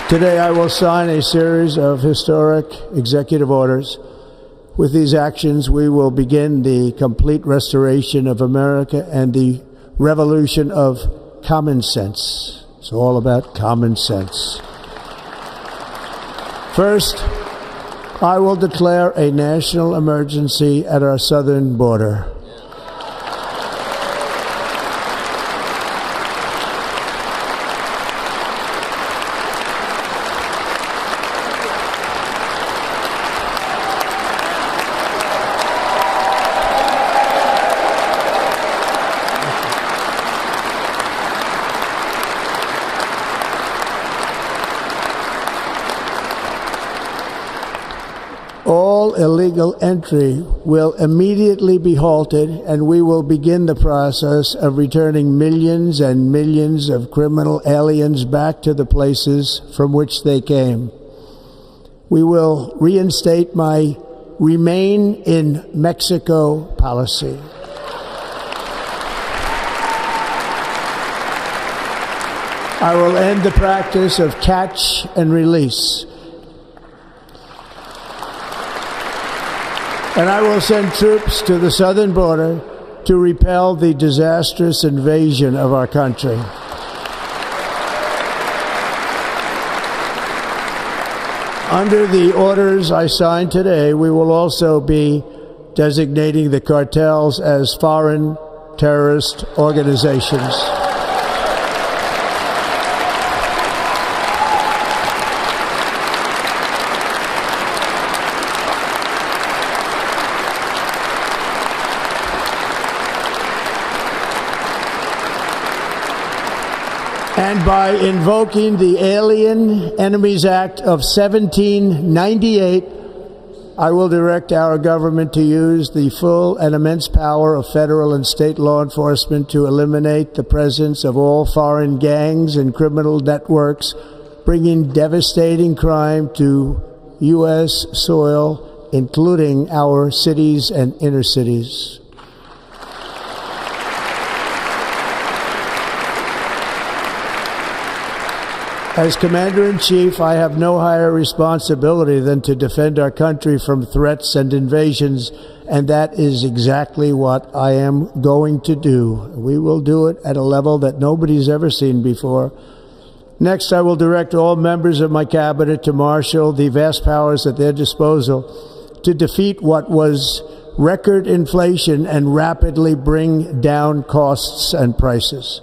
Today I will sign a series of historic executive orders. With these actions, we will begin the complete restoration of America and the revolution of common sense. It's all about common sense. First, I will declare a national emergency at our southern border. All illegal entry will immediately be halted, and we will begin the process of returning millions and millions of criminal aliens back to the places from which they came. We will reinstate my Remain in Mexico policy. I will end the practice of catch and release. And I will send troops to the southern border to repel the disastrous invasion of our country. Under the orders I signed today, we will also be designating the cartels as foreign terrorist organizations. And by invoking the Alien Enemies Act of 1798, I will direct our government to use the full and immense power of federal and state law enforcement to eliminate the presence of all foreign gangs and criminal networks, bringing devastating crime to U.S. soil, including our cities and inner cities. As Commander-in-Chief, I have no higher responsibility than to defend our country from threats and invasions, and that is exactly what I am going to do. We will do it at a level that nobody's ever seen before. Next, I will direct all members of my cabinet to marshal the vast powers at their disposal to defeat what was record inflation and rapidly bring down costs and prices.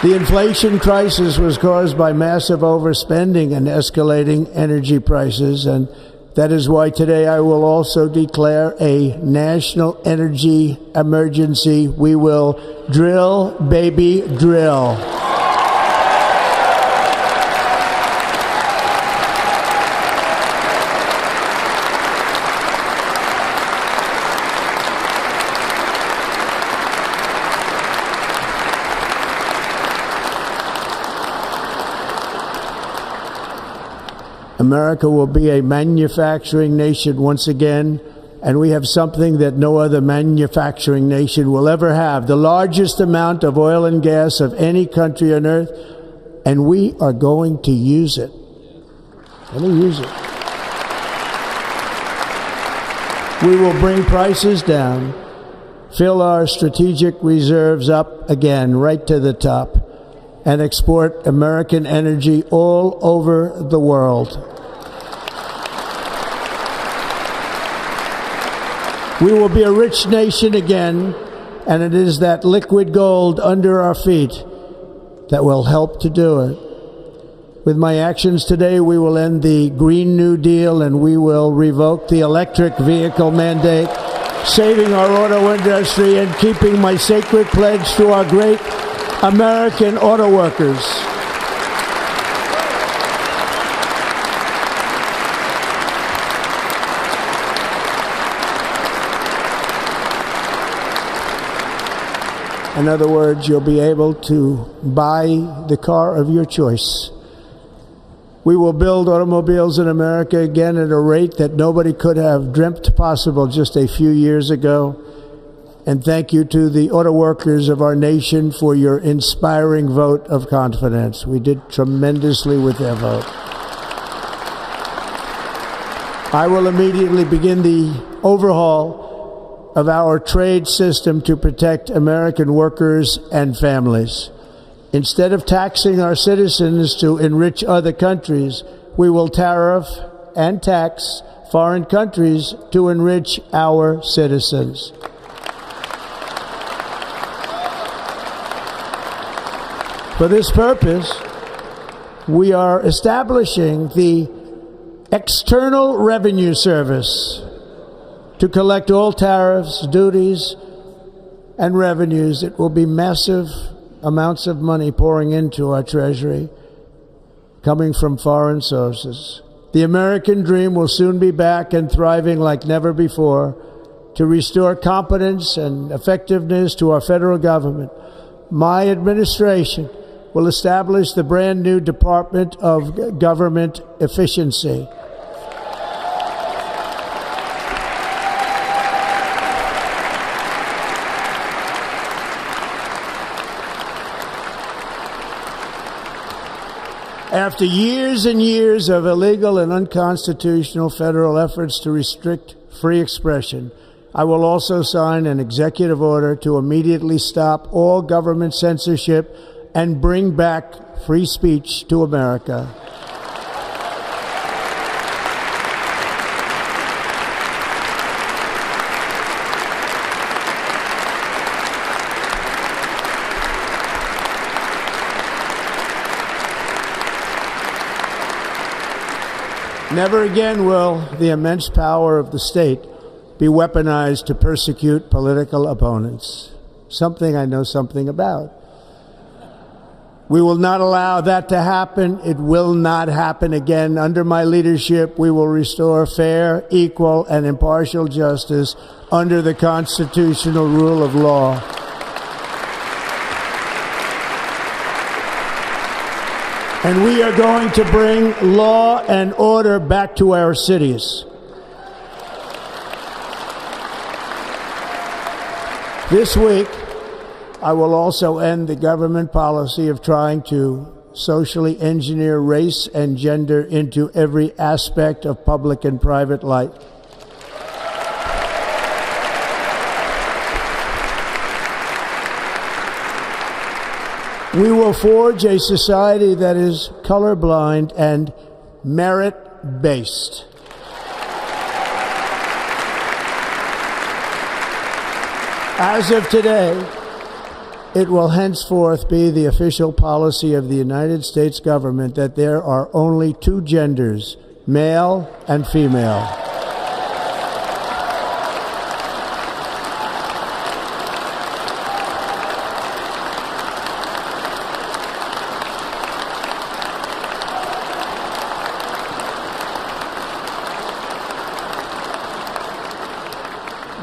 The inflation crisis was caused by massive overspending and escalating energy prices, and that is why today I will also declare a national energy emergency. We will drill, baby, drill. America will be a manufacturing nation once again, and we have something that no other manufacturing nation will ever have, the largest amount of oil and gas of any country on earth, and we are going to use it. We will bring prices down, fill our strategic reserves up again, right to the top, and export American energy all over the world. We will be a rich nation again, and it is that liquid gold under our feet that will help to do it. With my actions today, we will end the Green New Deal, and we will revoke the electric vehicle mandate, saving our auto industry and keeping my sacred pledge to our great American auto workers. In other words, you'll be able to buy the car of your choice. We will build automobiles in America again at a rate that nobody could have dreamt possible just a few years ago. And thank you to the auto workers of our nation for your inspiring vote of confidence. We did tremendously with their vote. I will immediately begin the overhaul of our trade system to protect American workers and families. Instead of taxing our citizens to enrich other countries, we will tariff and tax foreign countries to enrich our citizens. For this purpose, we are establishing the External Revenue Service to collect all tariffs, duties, and revenues. It will be massive amounts of money pouring into our treasury, coming from foreign sources. The American dream will soon be back and thriving like never before to restore competence and effectiveness to our federal government. My administration will establish the brand new Department of Government Efficiency. After years and years of illegal and unconstitutional federal efforts to restrict free expression, I will also sign an executive order to immediately stop all government censorship and bring back free speech to America. Never again will the immense power of the state be weaponized to persecute political opponents, something I know something about. We will not allow that to happen. It will not happen again. Under my leadership, we will restore fair, equal, and impartial justice under the constitutional rule of law. And we are going to bring law and order back to our cities. This week, I will also end the government policy of trying to socially engineer race and gender into every aspect of public and private life. We will forge a society that is colorblind and merit-based. As of today, it will henceforth be the official policy of the United States government that there are only two genders, male and female.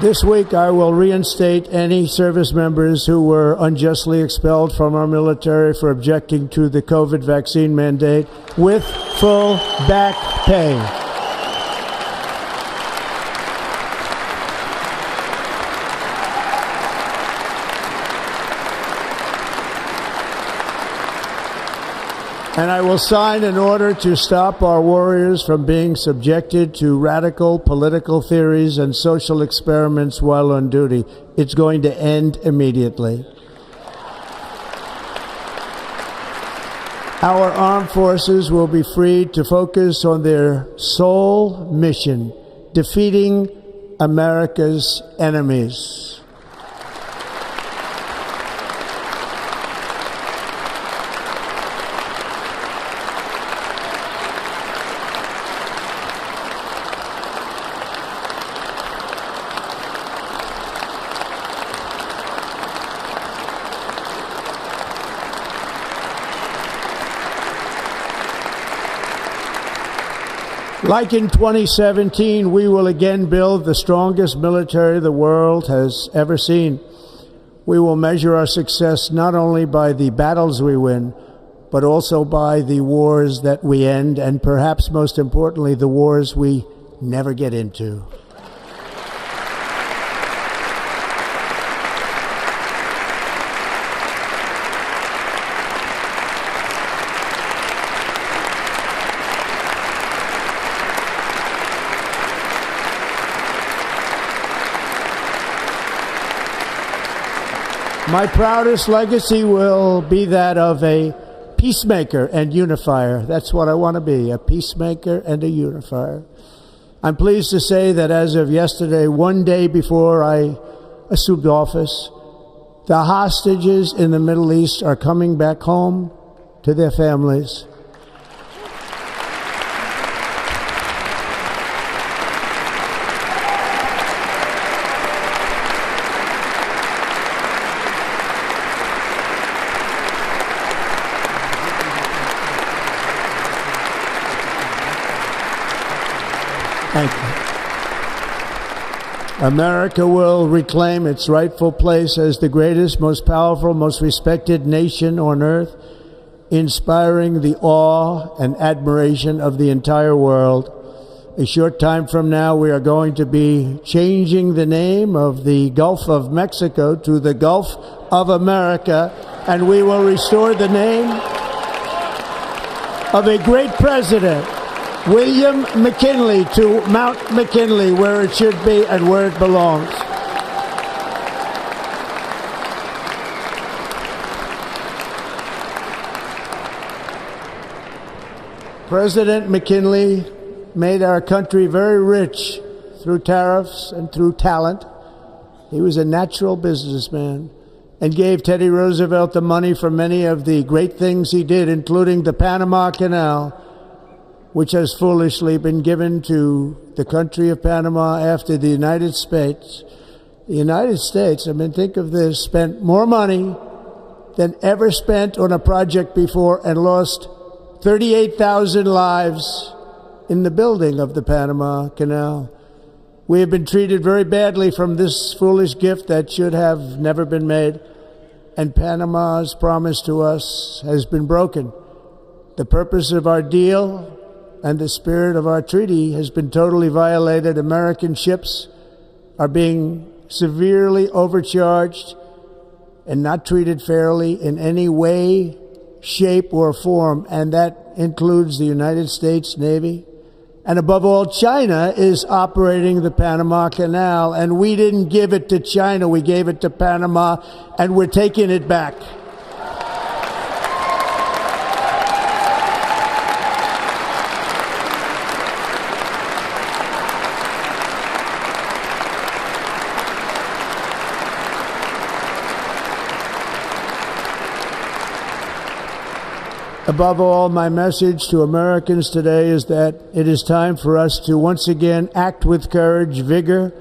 This week, I will reinstate any service members who were unjustly expelled from our military for objecting to the COVID vaccine mandate with full back pay. And I will sign an order to stop our warriors from being subjected to radical political theories and social experiments while on duty. It's going to end immediately. Our armed forces will be free to focus on their sole mission, defeating America's enemies. Like in 2017, we will again build the strongest military the world has ever seen. We will measure our success not only by the battles we win, but also by the wars that we end, and perhaps most importantly, the wars we never get into. My proudest legacy will be that of a peacemaker and unifier. That's what I want to be, a peacemaker and a unifier. I'm pleased to say that as of yesterday, one day before I assumed office, the hostages in the Middle East are coming back home to their families. Thank you. America will reclaim its rightful place as the greatest, most powerful, most respected nation on earth, inspiring the awe and admiration of the entire world. A short time from now, we are going to be changing the name of the Gulf of Mexico to the Gulf of America, and we will restore the name of a great president, William McKinley, to Mount McKinley, where it should be and where it belongs. President McKinley made our country very rich through tariffs and through talent. He was a natural businessman and gave Teddy Roosevelt the money for many of the great things he did, including the Panama Canal, which has foolishly been given to the country of Panama after the United States. The United States, I mean, think of this, spent more money than ever spent on a project before and lost 38,000 lives in the building of the Panama Canal. We have been treated very badly from this foolish gift that should have never been made, and Panama's promise to us has been broken. The purpose of our deal and the spirit of our treaty has been totally violated. American ships are being severely overcharged and not treated fairly in any way, shape, or form, and that includes the United States Navy. And above all, China is operating the Panama Canal, and we didn't give it to China, we gave it to Panama, and we're taking it back. Above all, my message to Americans today is that it is time for us to once again act with courage, vigor,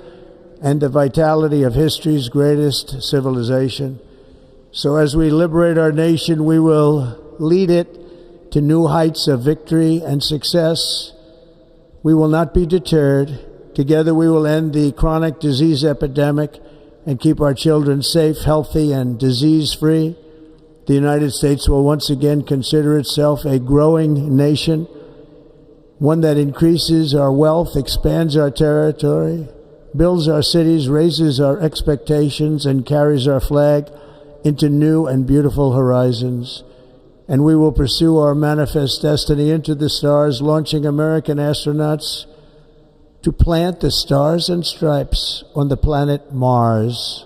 and the vitality of history's greatest civilization. So as we liberate our nation, we will lead it to new heights of victory and success. We will not be deterred. Together we will end the chronic disease epidemic and keep our children safe, healthy, and disease-free. The United States will once again consider itself a growing nation, one that increases our wealth, expands our territory, builds our cities, raises our expectations, and carries our flag into new and beautiful horizons. And we will pursue our manifest destiny into the stars, launching American astronauts to plant the stars and stripes on the planet Mars.